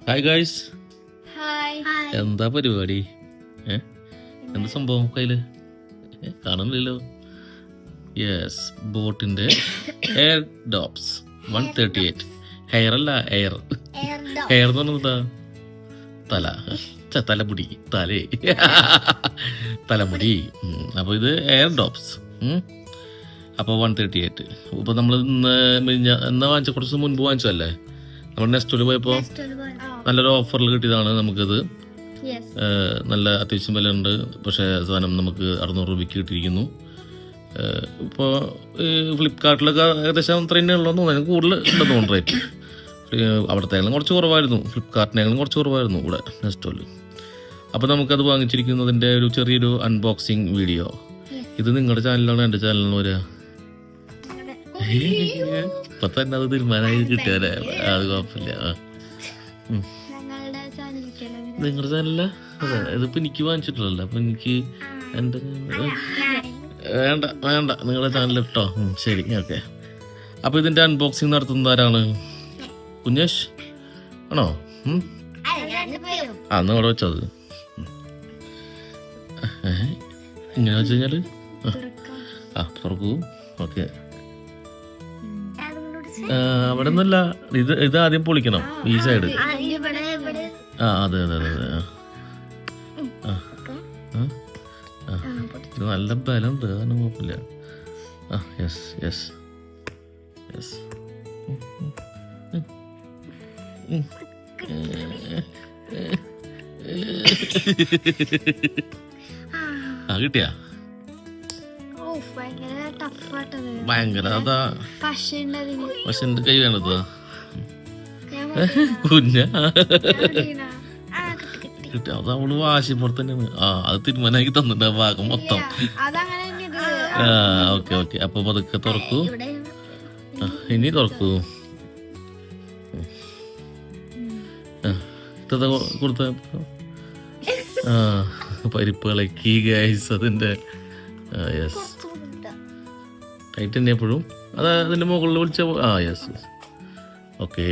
Hi guys, hi. എന്താ പരിപാടി? എന്താ സംഭവം കയ്യില്? കാണുന്നില്ലല്ലോ. യെസ്, ബോട്ടിന്റെ എയർ ഡോപ്സ് 138. ഹെയർ അല്ല, എയർ. ഹെയർ എന്ന് പറഞ്ഞാ തലമുടി, തലമുടി. അപ്പൊ ഇത് എയർ ഡോപ്സ്. അപ്പോൾ 138. ഇപ്പോൾ നമ്മൾ എന്നാ വാങ്ങിച്ച, കുറച്ച് മുൻപ് വാങ്ങിച്ചതല്ലേ നമ്മൾ നെസ്റ്റോയിൽ പോയപ്പോൾ നല്ലൊരു ഓഫറിൽ കിട്ടിയതാണ് നമുക്കിത്. നല്ല അത്യാവശ്യം വില ഉണ്ട്. പക്ഷേ സാധനം നമുക്ക് 600 രൂപയ്ക്ക് കിട്ടിയിരിക്കുന്നു. ഇപ്പോൾ ഫ്ലിപ്കാർട്ടിലൊക്കെ ഏകദേശം അത്ര തന്നെ ഉള്ളതെന്ന് തോന്നുന്നു. എനിക്ക് കൂടുതൽ ഉണ്ടെന്ന് തോന്നുന്നു റേറ്റ്. അവിടത്തേക്കാളും കുറച്ച് കുറവായിരുന്നു, ഫ്ലിപ്കാർട്ടിനേക്കാളും കുറച്ച് കുറവായിരുന്നു ഇവിടെ നെസ്റ്റോയിൽ. അപ്പോൾ നമുക്കത് വാങ്ങിച്ചിരിക്കുന്നതിൻ്റെ ഒരു ചെറിയൊരു അൺബോക്സിങ് വീഡിയോ. ഇത് നിങ്ങളുടെ ചാനലാണ്, എൻ്റെ ചാനലിന് വരിക. ഇപ്പൊ തന്നെ അത് തീരുമാനമായി കിട്ടിയാലേ, അത് കുഴപ്പമില്ല. നിങ്ങളുടെ ചാനല? അതെ, ഇതിപ്പോ എനിക്ക് വാങ്ങിച്ചിട്ടില്ലല്ലോ. അപ്പൊ എനിക്ക് എൻ്റെ വേണ്ട നിങ്ങളുടെ ചാനൽ ഇട്ടോ. ശരി, ഓക്കെ. അപ്പൊ ഇതിന്റെ അൺബോക്സിങ് നടത്തുന്നത് ആരാണ്? കുഞ്ഞേഷ് ആണോ? അന്ന് അവിടെ വെച്ചത് ഇങ്ങനെ വെച്ച് കഴിഞ്ഞാല് തുറക്കൂ. ഓക്കെ, അവിടെ ഒന്നല്ല, ഇത് ആദ്യം പൊളിക്കണം ഈ സൈഡ്. അതെ അതെ അതെ അതെ. ഇത് നല്ല ബലമുണ്ട്, അതൊന്നും കുഴപ്പമില്ല. Yes yes yes. കിട്ടിയാ? ഭയങ്കര അതാ. പക്ഷെ എന്റെ കൈ വേണത് കുഞ്ഞ കിട്ടിയ അത് അവള് വാശിപ്പുറത്ത് തന്നെയാണ്. അത് തീരുമാനമാക്കി തന്നിട്ട് ഭാഗം മൊത്തം. Okay okay. അപ്പൊ പതുക്കെ തുറക്കൂ. ഇനി തുറക്കൂ. കൊടുത്ത പരിപ്പുകളൊക്കെ ഗൈസ് അതിന്റെ. യെസ്, ടൈറ്റ് തന്നെ എപ്പോഴും. അത് അതിന്റെ മുകളിൽ വിളിച്ച. Yes yes. ഓക്കെ,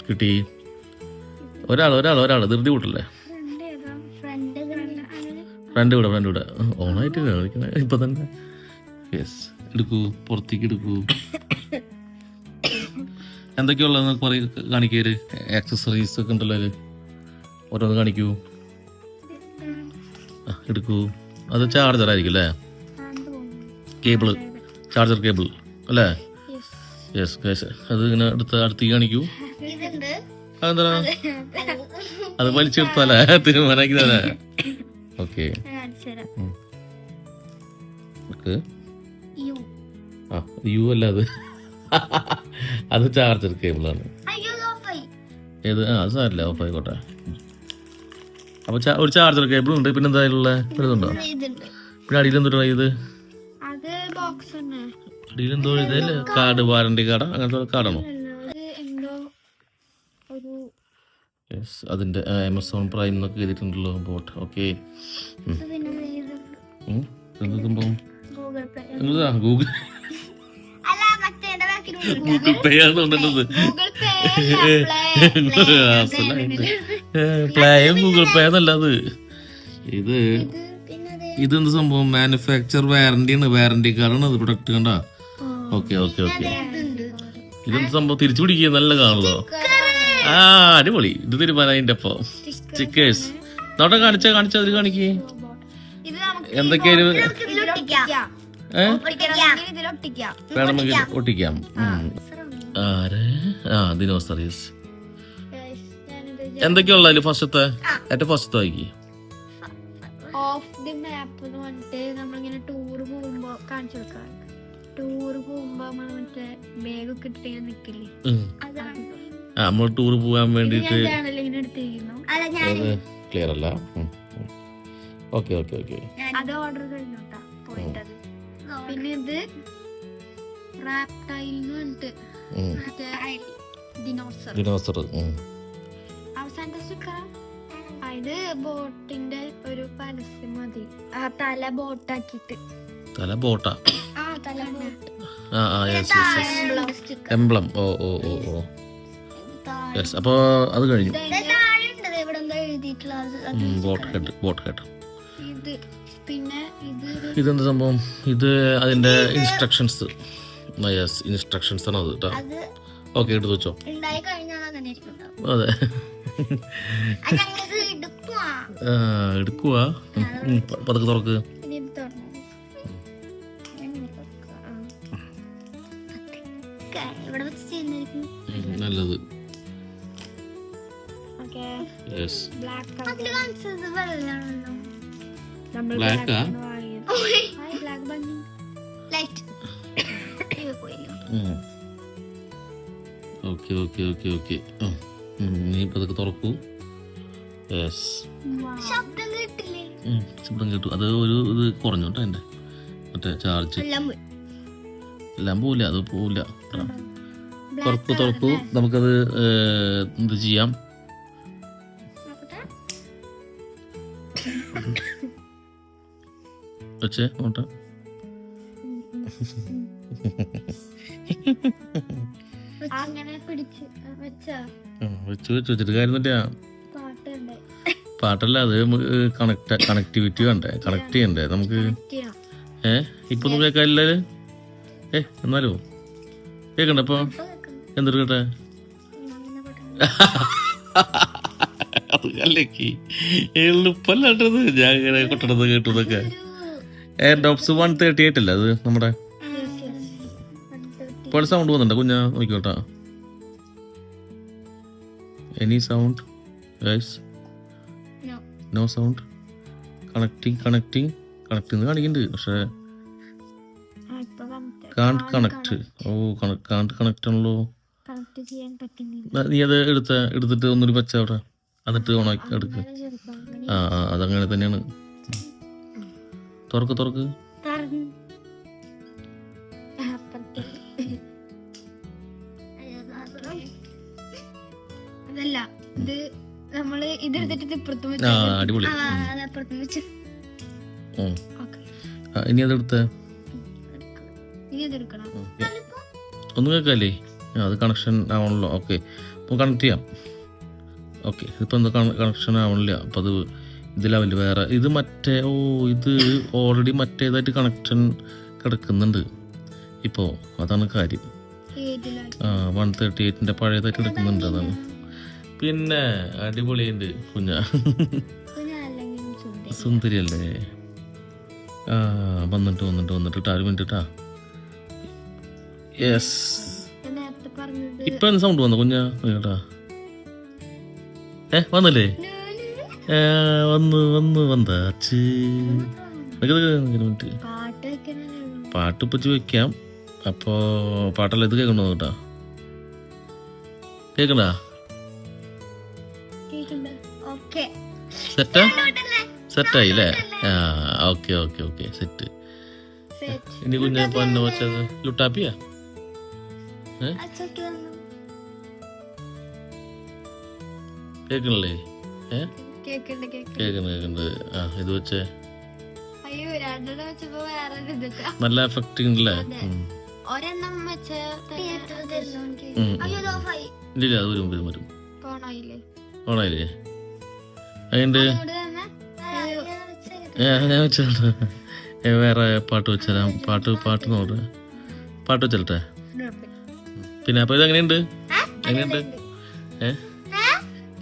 കിട്ടി. ഒരാള് ധൃതി കൂട്ടല്ലേ. ഫ്രണ്ട് ഇവിടെ ഓണായിട്ട് ഇപ്പൊ തന്നെ. യെസ്, എടുക്കൂ, പുറത്തേക്ക് എടുക്കൂ. എന്തൊക്കെയുള്ളത് കാണിക്കര്? ആക്സസറീസ് ഒക്കെ ഉണ്ടല്ലോ, ഓരോന്ന് കാണിക്കൂ. എടുക്കൂ. അത് ചാർജർ ആയിരിക്കും അല്ലേ? കേബിള്, ചാർജർ കേബിൾ അല്ലേ? യെസ് ഗൈസ്, അത് ഇങ്ങനെ അടുത്തേക്ക് കാണിക്കൂ. അതെന്താ? അത് വലിച്ചെടുത്താലേ തീരുമാനാക്കി തന്നെ. ഓക്കെ യു അല്ല, അത് ചാർജർ കേബിളാണ്. ഏത്? അത് സാരില്ല, ഓഫ് ആയിക്കോട്ടെ. അപ്പൊ ഒരു ചാർജർ കേബിൾ ഉണ്ട്. പിന്നെ എന്തായാലുള്ള ഇതുണ്ടോ? പിന്നെ അടിയിലെന്തോ ഇത്? അടിയിലെന്തോ ഇതല്ലേ? കാർഡ്, വാറണ്ടി കാർഡ്, അങ്ങനത്തെ കാർഡാണോ? യെസ്, അതിന്റെ ആമസോൺ പ്രൈം എന്നൊക്കെ എഴുതിയിട്ടുണ്ടല്ലോ ബോട്ട്. ഓക്കെ, ഗൂഗിൾ പേ ആണ് തോന്നുന്നത്. പ്ലേയും ഗൂഗിൾ പേ എന്നല്ലത്. ഇതെന്ത് സംഭവം? മാനുഫാക്ചർ വാറണ്ടി ആണ്, വാറണ്ടി കാർഡാണ് അത്. പ്രൊഡക്റ്റ് കണ്ട. Okay okay okay. ഇതെന്ത് സംഭവം? തിരിച്ചു പിടിക്കുക, നല്ല കാണല്ലോ. അടിപൊളി. ഇത് തീരുമാനതിന്റെ അപ്പൊ സ്റ്റിക്കേഴ്സ് നോട്ടെ കാണിച്ചതിൽ കാണിക്കേ. എന്തൊക്കെയായാലും വേണമെങ്കിൽ ഒട്ടിക്കാം. ദിനോസറീസ് എന്തൊക്കെയുള്ള അതില്? ഫസ്റ്റത്തെ ഏറ്റവും ഫസ്റ്റത്തെ വായിക്കി. ഓഫ് ദി മാപ്പ് എന്ന് പറഞ്ഞിട്ട് നമ്മളിങ്ങനെ ടൂർ പോകുമ്പോ കാണിച്ചു കൊടുക്കാം. ടൂർ പോകുമ്പോ നമ്മൾ മറ്റേ ബാഗൊക്കെ ഇട്ടിട്ട് നിക്കില്ലേ, നമ്മൾ ടൂർ പോകാൻ വേണ്ടിട്ട്. ക്ലിയർ അല്ല. Okay okay okay. അത് ഓർഡർ കഴിഞ്ഞോട്ടാ പോയിട്ടത്. പിന്നെ ഇത് റാപ്റ്റൈൽ എന്ന് പറഞ്ഞിട്ട് ദിനോസർ. അവസാനത്തെ സ്റ്റിക്കർ. ഇത് ബോട്ടിന്റെ ഒരു പരസ്യം മതി. തല ബോട്ടാക്കിട്ട്. തല ബോട്ടാ? തല എംബ്ലം. ഓ യെസ്. അപ്പോൾ അത് കഴിഞ്ഞു. ബോട്ട് ഹെഡ് ഇത് പിന്നെ ഇതെന്ത് സംഭവം? ഇത് അതിന്റെ ഇൻസ്ട്രക്ഷൻസ്. യെസ്, ഇൻസ്ട്രക്ഷൻസ് ആണ് അത് കേട്ടോ. ഓക്കെ, എടുത്ത് വെച്ചോ. അതെ, എടുക്കുവാ. പതുക്കെ തുറക്ക്. നല്ലത്. ബ്ലാക്കാ? Okay okay okay okay. നീ പതുക്കെ തുറക്കൂ. യെസ്, ശബ്ദം കേട്ടു. അത് ഒരു ഇത് കുറഞ്ഞു കേട്ടോ എൻ്റെ മറ്റേ ചാർജ്. എല്ലാം പോവില്ല, അത് പോവില്ല. തുറക്കൂ. നമുക്കത് എന്ത് ചെയ്യാം? വെച്ചേ നോട്ടെ. വെച്ചിട്ട് കാര്യമൊന്നുമില്ല. പാട്ടല്ല, അത് കണക്ടിവിറ്റി വേണ്ടേ, കണക്ട് ചെയ്യണ്ടേ നമുക്ക്. ഇപ്പൊ ഒന്നും കേൾക്കാനില്ല. എന്നാലോ കേക്കണ്ട. അപ്പൊ എന്തെടുക്കട്ടെ? അത് കല്ലേക്ക് എളുപ്പല്ലാട്ടത്. ഞാൻ ഇങ്ങനെ കൊട്ടണത് കേട്ടതൊക്കെ. എയർഡോപ്സ് 138 അല്ലേ അത് നമ്മുടെ? ഇപ്പോൾ സൗണ്ട് വന്നിട്ടുണ്ടോ കുഞ്ഞാ? നോക്കിക്കോട്ടാ. Any sound guys? No sound. Connecting കാണിക്കുന്നുണ്ട്, പക്ഷേ കാണ്ട് കണക്ട്. ഓ, കാണ്ട് കണക്ട് ആണല്ലോ. നീ അത് എടുത്തിട്ട് ഒന്നൊരു വെച്ച അവിടെ, എന്നിട്ട് ഓണാക്കി എടുക്ക്. അതങ്ങനെ തന്നെയാണ്. തുറക്ക്. അതല്ല, ഇത് നമ്മള് ഇതെടുത്തിട്ട് അടിപൊളി. ഇനി അതെടുത്ത് ഒന്നും കേൾക്കാല്ലേ? അത് കണക്ഷൻ ആവണല്ലോ. ഓക്കെ, അപ്പോൾ കണക്ട് ചെയ്യാം. ഓക്കെ, ഇപ്പം എന്താ കണക്ഷൻ ആവണില്ല. അപ്പം അത് ഇതിലാവില്ല. വേറെ ഇത് മറ്റേ ഇത് ഓൾറെഡി മറ്റേതായിട്ട് കണക്ഷൻ കിടക്കുന്നുണ്ട് ഇപ്പോൾ. അതാണ് കാര്യം. 138ന്റെ പഴയതായിട്ട് എടുക്കുന്നുണ്ട്. അതാണ്. പിന്നെ അടിപൊളിയുണ്ട് കുഞ്ഞ. സുന്ദരിയല്ലേ? വന്നിട്ട് 1 മിനിറ്റ് ട്ടാ. യെസ്, ഇപ്പൊ എന്ത് സൗണ്ട് വന്നു കുഞ്ഞാ? കേട്ടാ? വന്നല്ലേ? വന്നാച്ച്. പാട്ട് ഇപ്പച്ച് വെക്കാം. അപ്പോ പാട്ടല്ല, ഇത് കേൾക്കണോ കേട്ടാ? കേക്കണ്ടാ? സെറ്റായില്ലേ? Okay set. ഇനി കുഞ്ഞ പൊന്നെ വെച്ചത് ലുട്ടാപ്പിയാ? കേക്കണല്ലേ? കേക്കണ്ട്. ഇത് വെച്ചേ നല്ല എഫക്റ്റിംഗ് അല്ലേ? ഇല്ല, അത് വരും. ഓണായില്ലേ? അതിന്റെ ഞാൻ വെച്ചോട്ടെ. വേറെ പാട്ട് വെച്ചരാം. പാട്ട് നോട്ടെ. പാട്ട് വെച്ചോട്ടെ. പിന്നെ അപ്പൊ ഇതെങ്ങനെയുണ്ട്?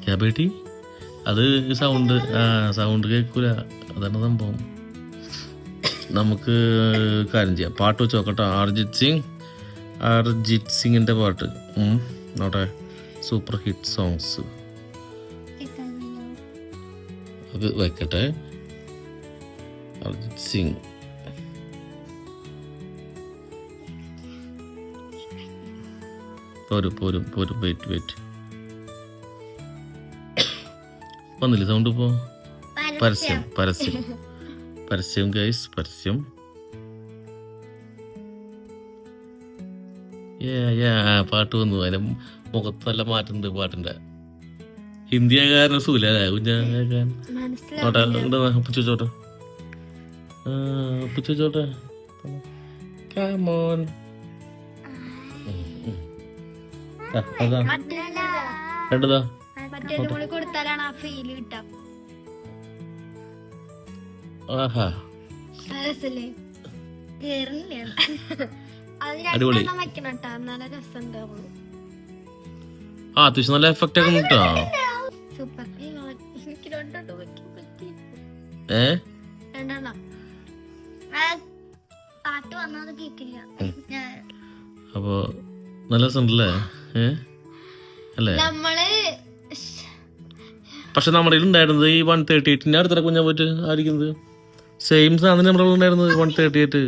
ക്യാബേട്ടി? അത് സൗണ്ട് കേൾക്കൂല. അതാണ് സംഭവം. നമുക്ക് കാര്യം ചെയ്യാം, പാട്ട് വെച്ച് നോക്കട്ടെ. അർജിത് സിംഗിന്റെ പാട്ട് നോട്ടെ. സൂപ്പർ ഹിറ്റ് സോങ്സ് അത് വെക്കട്ടെ. അർജിത് സിംഗ്. പോരും. വെയിറ്റ്. വന്നില്ലേ സൗണ്ട്? ഇപ്പോ പരസ്യം ഗൈസ്, പരസ്യം. പാട്ട് വന്നു. അതിന്റെ മുഖത്ത് നല്ല മാറ്റുണ്ട് പാട്ടിന്റെ. ഹിന്ദിയാകാരൻ സൂലല്ലേ കുഞ്ഞാകാരൻ? പുച്ചോട്ടെ. രണ്ടതാ മറ്റേതും കൂടി കൊടുത്താലാണ് ആ ഫീല് കിട്ടാം. ആഹാ രസല്ലേ? കേറില്ലേ? അത് അടിപൊളി. രണ്ടെണ്ണം വെക്കണം കേട്ടോ, എന്നാലേ രസം ഉണ്ടാവുള്ളൂ. ആ അത്യാവശ്യം നല്ല എഫക്റ്റ് ഒക്കെ കിട്ടാ. സൂപ്പർ. എനിക്ക് രണ്ടെണ്ണം വെക്കാൻ പറ്റി. രണ്ടെണ്ണം പാട്ട് വന്നത് കേക്കില്ല. അപ്പൊ നല്ല രസമുണ്ടല്ലേ? അല്ലേ? നമ്മള് പക്ഷെ നമ്മുടെ ഉണ്ടായിരുന്നത് ഈ 138 അടുത്ത കുഞ്ഞാൻ പോയിട്ട് ആയിരിക്കുന്നത് സെയിം സാധനം നമ്മുടെ ഉണ്ടായിരുന്നത് 138.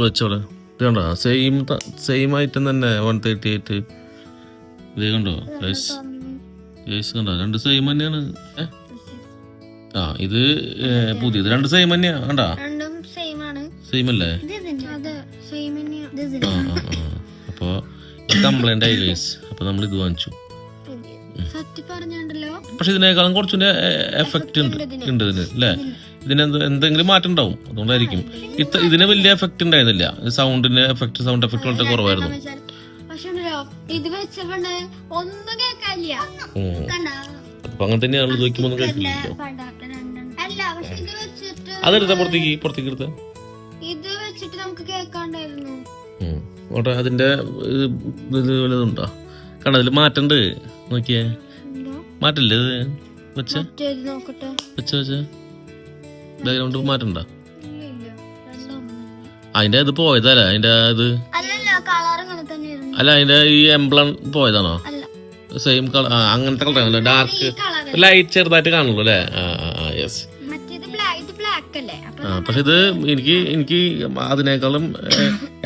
വെച്ചോളെ ഇത് കണ്ടോ, സെയിം ഐറ്റം തന്നെ 138. ഇത് കണ്ടോ ഗൈസ്, കണ്ടോ രണ്ട് സെയിം തന്നെയാണ്. ആ ഇത് പുതിയത് രണ്ട് സെയിം തന്നെയാ. കണ്ടാ രണ്ടും സെയിം ആണ്. സെയിം അല്ലേ? അതെ സെയിം അപ്പൊ കംപ്ലൈന്റ് ആയി ഗൈസ്. അപ്പൊ നമ്മൾ ഇത് വാങ്ങിച്ചു. സത്യം പറഞ്ഞുണ്ടല്ലോ, പക്ഷെ ഇതിനേക്കാളും കുറച്ചുകൂടെ എഫക്റ്റ് ഉണ്ട് ഇതിന് അല്ലേ? ഇതിന് എന്തെങ്കിലും മാറ്റം ഉണ്ടാവും, അതുകൊണ്ടായിരിക്കും. ഇതിന് വലിയ എഫക്റ്റ് ഉണ്ടായിരുന്നില്ല. സൗണ്ടിന് എഫക്ട്, സൗണ്ട് എഫക്ട് വളരെ കുറവായിരുന്നു. പക്ഷെ ഇത് വെച്ചപ്പോണ്ട് ഒന്നും കേൾക്കാനില്ല. അപ്പൊ അങ്ങനെ തന്നെയാണ് നോക്കുമ്പോ ഒന്നും കേൾക്കില്ലല്ലോ. അല്ല പക്ഷെ ഇത് വെച്ചിട്ട് അതെടുത്ത പുറത്തേക്ക് എടുത്ത ഇത് വെച്ചിട്ട് നമുക്ക് കേൾക്കാണ്ടായിരുന്നു. ഓട്ടെ അതിന്റെ ഇത് വല്ലതുണ്ടോ? കണ്ട അതില് മാറ്റണ്ട്, നോക്കിയേ മാറ്റില്ലേ? ഇത് വെച്ച ബാക്ക്ഗ്രൗണ്ട് മാറ്റണ്ട. അതിന്റെ ഇത് പോയതല്ലേ? അതിന്റെ ഇത് അല്ല, അതിന്റെ ഈ എംബ്ലം പോയതാണോ? സെയിം കളർ, അങ്ങനത്തെ കളറാണല്ലോ, ഡാർക്ക് ലൈറ്റ് ചെറുതായിട്ട് കാണുള്ളൂ അല്ലേ? യെസ്. പക്ഷെ ഇത് എനിക്ക് അതിനേക്കാളും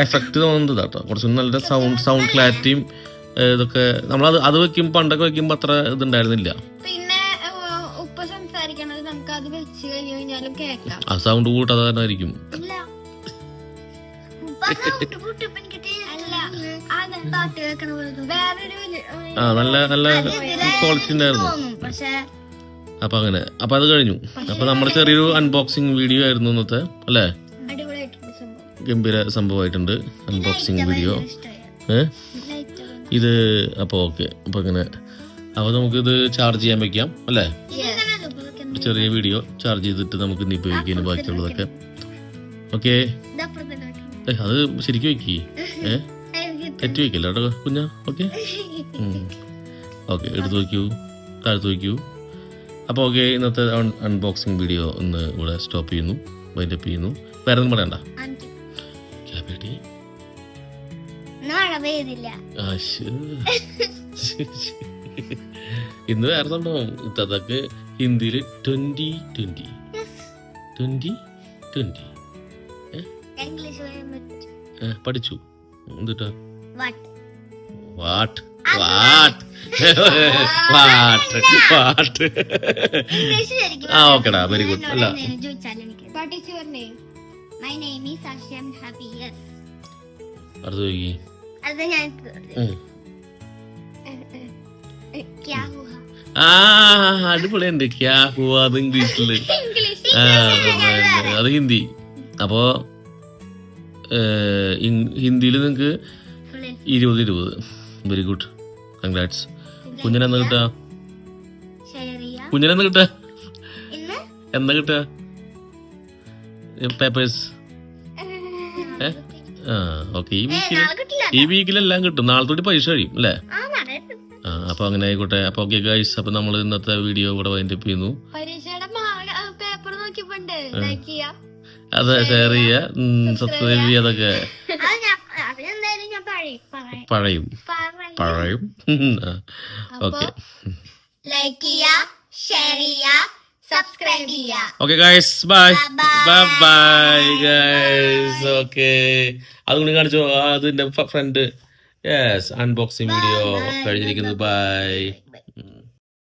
എഫക്റ്റ് തോന്നുന്നത് കേട്ടോ. കുറച്ചും നല്ല സൗണ്ട് ക്ലാരിറ്റിയും ഇതൊക്കെ അത് വെക്കും, പണ്ടൊക്കെ വെക്കുമ്പോ അത്ര ഇതുണ്ടായിരുന്നില്ല. പിന്നെ ഉപ്പ സംസാരിക്കണത് നമുക്ക് അത് വെച്ച് കഴിഞ്ഞാലും കേൾക്കാം. ആ സൗണ്ട് കൂട്ടാതെ തന്നെ ആയിരിക്കും. നല്ല നല്ല ക്വാളിറ്റി ഉണ്ടായിരുന്നു. അപ്പൊ അങ്ങനെ അപ്പൊ അത് കഴിഞ്ഞു. അപ്പൊ നമ്മുടെ ചെറിയൊരു അൺബോക്സിങ് വീഡിയോ ആയിരുന്നു ഇന്നത്തെ അല്ലേ? ഗംഭീര സംഭവമായിട്ടുണ്ട് അൺബോക്സിങ് വീഡിയോ. ഇത് അപ്പൊ ഓക്കെ. അപ്പൊ ഇങ്ങനെ അപ്പൊ നമുക്കിത് ചാർജ് ചെയ്യാൻ വെക്കാം അല്ലേ? ചെറിയ വീഡിയോ ചാർജ് ചെയ്തിട്ട് നമുക്ക് ഇനി ഉപയോഗിക്കാൻ ബാക്കിയുള്ളതൊക്കെ. ഓക്കെ, അത് ശരിക്കും വെക്കി തെറ്റി വയ്ക്കില്ല കേട്ടോ കുഞ്ഞാ. ഓക്കെ ഓക്കെ, എടുത്ത് വയ്ക്കൂ, താഴ്ത്ത് വയ്ക്കൂ. അപ്പോൾ ഓക്കെ, ഇന്നത്തെ അൺബോക്സിങ് വീഡിയോ ഒന്ന് ഇവിടെ സ്റ്റോപ്പ് ചെയ്യുന്നു, വൈൻഡപ്പ് ചെയ്യുന്നു. വേറെ ഒന്നും പറയണ്ട. ഇന്ന് വേറെ സംഭവം ഇതൊക്കെ ഹിന്ദിയില് 2020 പഠിച്ചു. എന്തിട്ടാ വാട്ട് ആ ഓക്കെടാ, വെരി ഗുഡ്. അല്ല അടുത്ത് ചോദിക്കി. ആ അടിപൊളിയുണ്ട്. ക്യാ ഹുവാ അത് ഇംഗ്ലീഷില്, അത് ഹിന്ദി. അപ്പോ ഹിന്ദിയിൽ നിങ്ങൾക്ക് 20. Very good, congrats. കുഞ്ഞിനെന്താ കിട്ടാ? കുഞ്ഞിനെന്താ കിട്ടാ? എന്താ കിട്ടാ? പേപ്പേഴ്സ്. ഓക്കെ, ഈ വീക്കിലെല്ലാം കിട്ടും. നാളെ തൊട്ട് പൈസ കഴിയും അല്ലേ? അപ്പൊ അങ്ങനെ ആയിക്കോട്ടെ. അപ്പൊ ഓക്കെ ഗൈസ്, അപ്പൊ നമ്മൾ ഇന്നത്തെ വീഡിയോ ഇവിടെ വൈൻഡപ്പ് ചെയ്യുന്നു. അതെ, ഷെയർ ചെയ്യാ, സബ്സ്ക്രൈബ് ചെയ്യാതൊക്കെ പറയും. ഓക്കെ, ലൈക്ക് ചെയ്യാ, ഷെയർ ചെയ്യാ, സബ്സ്ക്രൈബ് ചെയ്യാ. Okay guys, bye guys. Okay, അതുകൊണ്ട് കാണിച്ചു അതിന്റെ ഫ്രണ്ട്. യെസ്, അൺബോക്സിംഗ് വീഡിയോ കഴിഞ്ഞിരിക്കുന്നത്. ബൈ.